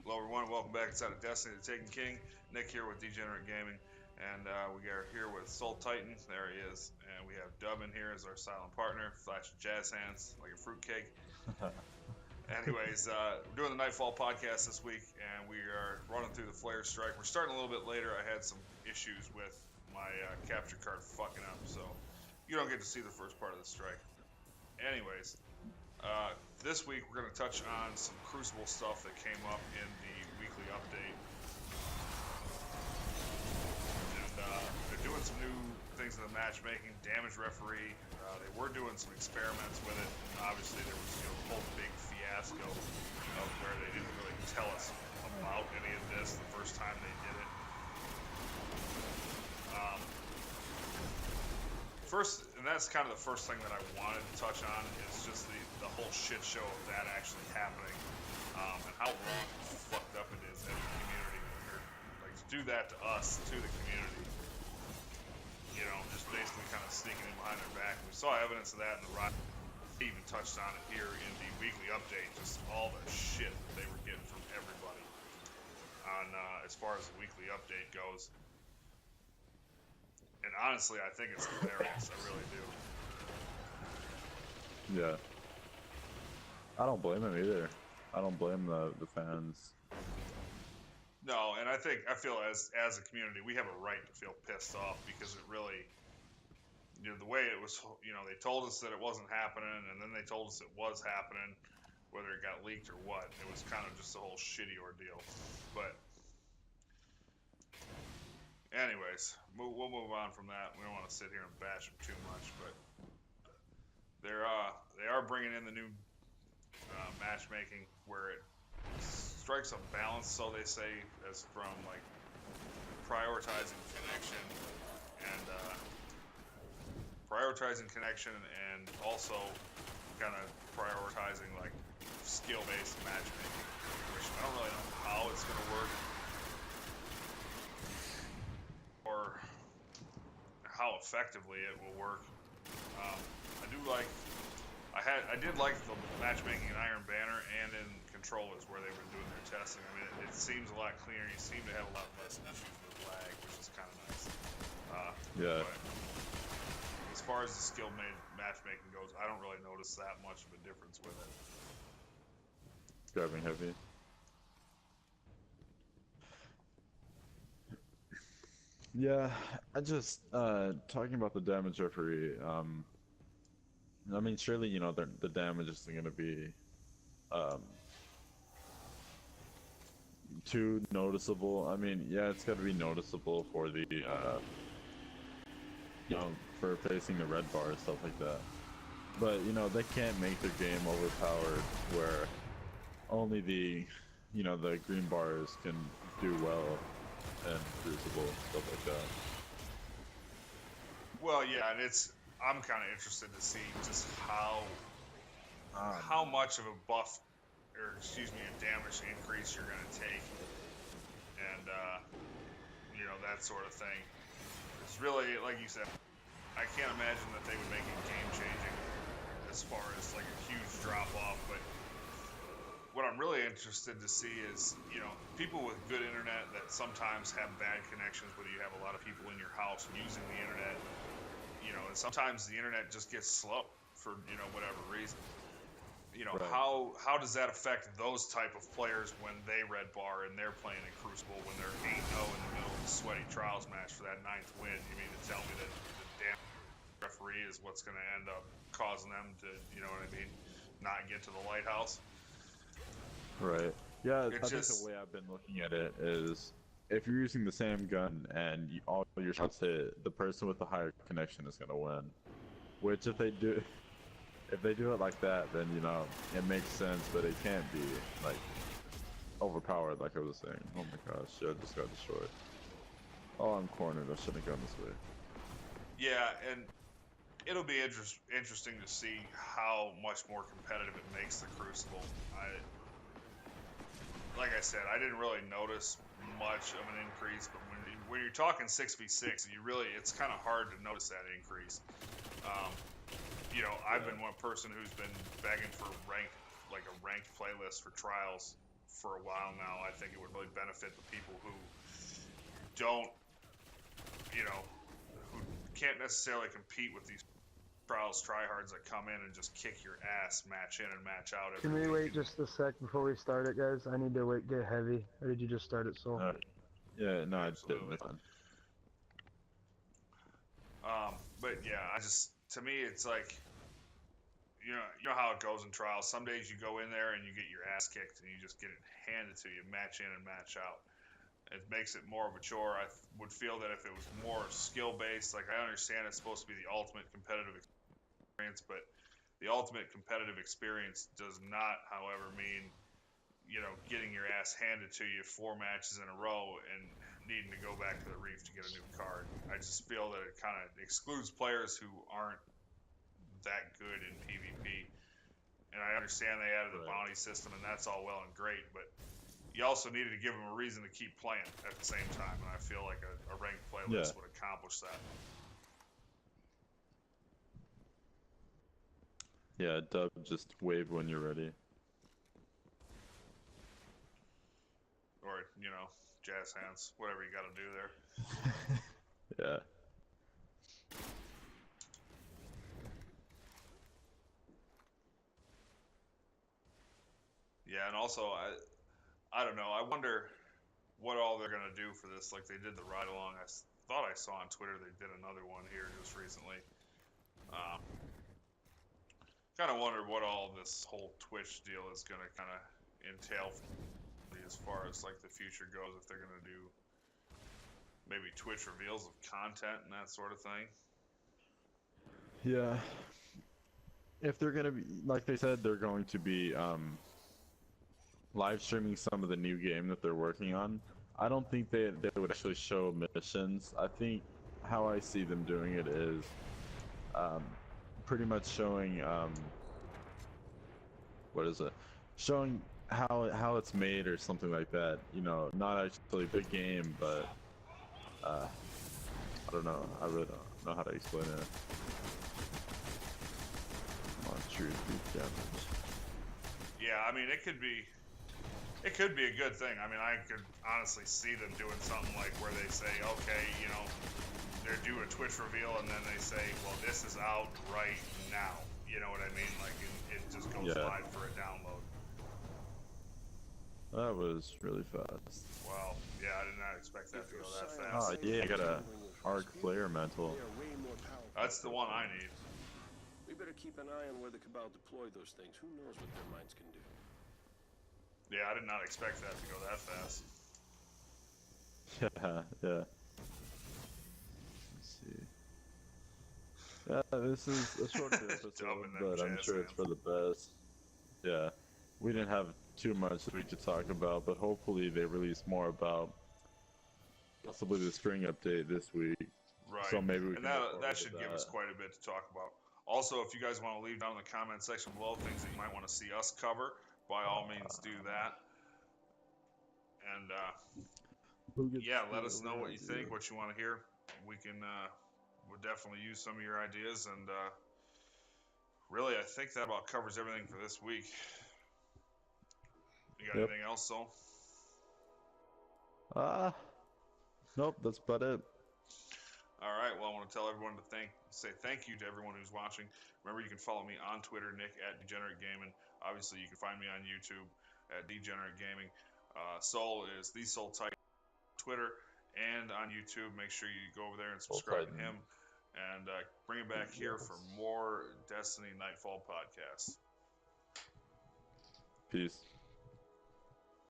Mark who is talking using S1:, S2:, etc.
S1: Hello everyone, welcome back inside of Destiny the Taken King. Nick here with Degenerate Gaming, and we are here with SolTitan. There he is, and we have Dub in here as our silent partner, flashing jazz hands like a fruitcake. Anyways, we're doing the Nightfall podcast this week, and we are running through the Flare Strike. We're starting a little bit later. I had some issues with my capture card fucking up, so you don't get to see the first part of the strike. Anyways, this week we're going to touch on some Crucible stuff that came up in the weekly update. And they're doing some new things in the matchmaking, damage referee. They were doing some experiments with it, and obviously there was a whole big fiasco of where they didn't really tell us about any of this the first time they did it. First, and that's kind of the first thing that I wanted to touch on, is just the whole shit show of that actually happening, and how fucked up it is as a community. Like, to do that to us, to the community, you know, just basically kind of sneaking in behind our back. We saw evidence of that in the riot. They even touched on it here in the weekly update, just all the shit that they were getting from everybody on as far as the weekly update goes. And honestly, I think it's hilarious. I really
S2: do. Yeah. I don't blame them either. I don't blame the fans.
S1: No, and I feel as a community, we have a right to feel pissed off, because it really, you know, the way it was, you know, they told us that it wasn't happening, and then they told us it was happening, whether it got leaked or what. It was kind of just a whole shitty ordeal. But anyways, we'll move on from that. We don't want to sit here and bash them too much, but they are bringing in the new matchmaking, where it strikes a balance, so they say, as from like prioritizing connection and also kind of prioritizing like skill-based matchmaking, which I don't really know how it's going to work or how effectively it will work. I did like the matchmaking in Iron Banner and in Controllers, where they were doing their testing. I mean, it seems a lot cleaner. You seem to have a lot less issues with lag, which is kind of nice.
S2: Yeah.
S1: But as far as the skill matchmaking goes, I don't really notice that much of a difference with
S2: it. Grabbing heavy. Yeah, I just talking about the damage referee. I mean, surely, you know, the damage isn't going to be too noticeable. I mean, yeah, it's got to be noticeable for the, you know, for facing the red bar and stuff like that. But, you know, they can't make their game overpowered where only the, you know, the green bars can do well and Crucible and stuff like
S1: that. Well, yeah, and I'm kind of interested to see just how much of a buff, or excuse me, a damage increase you're going to take, and you know, that sort of thing. It's really, like you said, I can't imagine that they would make it game changing as far as like a huge drop off. But what I'm really interested to see is, you know, people with good internet that sometimes have bad connections, whether you have a lot of people in your house using the internet. You know, and sometimes the internet just gets slow for, you know, whatever reason. You know, right. How does that affect those type of players when they red bar and they're playing in Crucible, when they're 8-0 in the middle of a sweaty trials match for that 9th win? You mean to tell me that the damn referee is what's going to end up causing them to, you know what I mean, not get to the Lighthouse?
S2: Right. Yeah, I think the way I've been looking at it is, if you're using the same gun and all your shots hit, the person with the higher connection is going to win. Which, if they do it like that, then, you know, it makes sense, but it can't be like overpowered, like I was saying. Oh my gosh, I just got destroyed. Oh, I'm cornered. I shouldn't have gone this way.
S1: Yeah, and it'll be interesting to see how much more competitive it makes the Crucible. Like I said, I didn't really notice much of an increase, but when you're talking 6v6, it's kind of hard to notice that increase. You know, I've been one person who's been begging for ranked playlist for trials for a while now. I think it would really benefit the people who don't, who can't necessarily compete with these trials tryhards that come in and just kick your ass match in and match out.
S3: Can we wait just a sec before we start it, guys? I need to get heavy. Or did you just start it, Sol?
S2: Yeah, no,
S1: absolutely.
S2: I didn't.
S1: But yeah, to me, it's like, you know how it goes in trials. Some days you go in there and you get your ass kicked and you just get it handed to you, match in and match out. It makes it more of a chore. I would feel that if it was more skill-based, like I understand it's supposed to be the ultimate competitive experience, but the ultimate competitive experience does not, however, mean, getting your ass handed to you 4 matches in a row and needing to go back to the reef to get a new card. I just feel that it kind of excludes players who aren't that good in PvP. And I understand they added the bounty system, and that's all well and great, but you also needed to give them a reason to keep playing at the same time, and I feel like a ranked playlist would accomplish that.
S2: Yeah, Dub, just wave when you're ready.
S1: Or, jazz hands, whatever you got to do there.
S2: Yeah.
S1: Yeah, and also, I don't know, I wonder what all they're going to do for this, like they did the ride-along. I thought I saw on Twitter they did another one here just recently. Kind of wonder what all this whole Twitch deal is going to kind of entail as far as like the future goes, if they're going to do maybe Twitch reveals of content and that sort of thing.
S2: Yeah. If they're going to be, like they said, they're going to be live streaming some of the new game that they're working on. I don't think they would actually show missions. I think how I see them doing it is pretty much showing showing how it's made or something like that. Not actually a big game, but I don't know. I really don't know how to explain it. Come on, true damage.
S1: Yeah, I mean, it could be a good thing. I mean, I could honestly see them doing something like where they say, okay, they're doing a Twitch reveal, and then they say, well, this is out right now. You know what I mean? Like, it just goes live for a download.
S2: That was really fast.
S1: Wow. Yeah, I did not expect that to go that fast.
S2: Oh, yeah, I got a arc flare mental.
S1: That's the one I need.
S4: We better keep an eye on where the Cabal deploy those things. Who knows what their minds can do?
S1: Yeah, I did not expect that to go that fast.
S2: Yeah. Let's see. Yeah, this is a short episode, but I'm sure it's for the best. Yeah, we didn't have too much that we could talk about, but hopefully they release more about possibly the spring update this week.
S1: Right.
S2: So maybe we
S1: and that should give us quite a bit to talk about. Also, if you guys want to leave down in the comment section below things that you might want to see us cover, by all means do that. And let us know what you think, what you want to hear. We can we'll definitely use some of your ideas, and really I think that about covers everything for this week. You got anything else, Sol?
S2: Nope, that's about it.
S1: All right, well, I want to tell everyone to say thank you to everyone who's watching. Remember, you can follow me on Twitter, Nick at Degenerate Gaming. Obviously, you can find me on YouTube at Degenerate Gaming. Sol is the SolTitan on Twitter and on YouTube. Make sure you go over there and subscribe to him, and bring him back here for more Destiny Nightfall podcasts.
S2: Peace.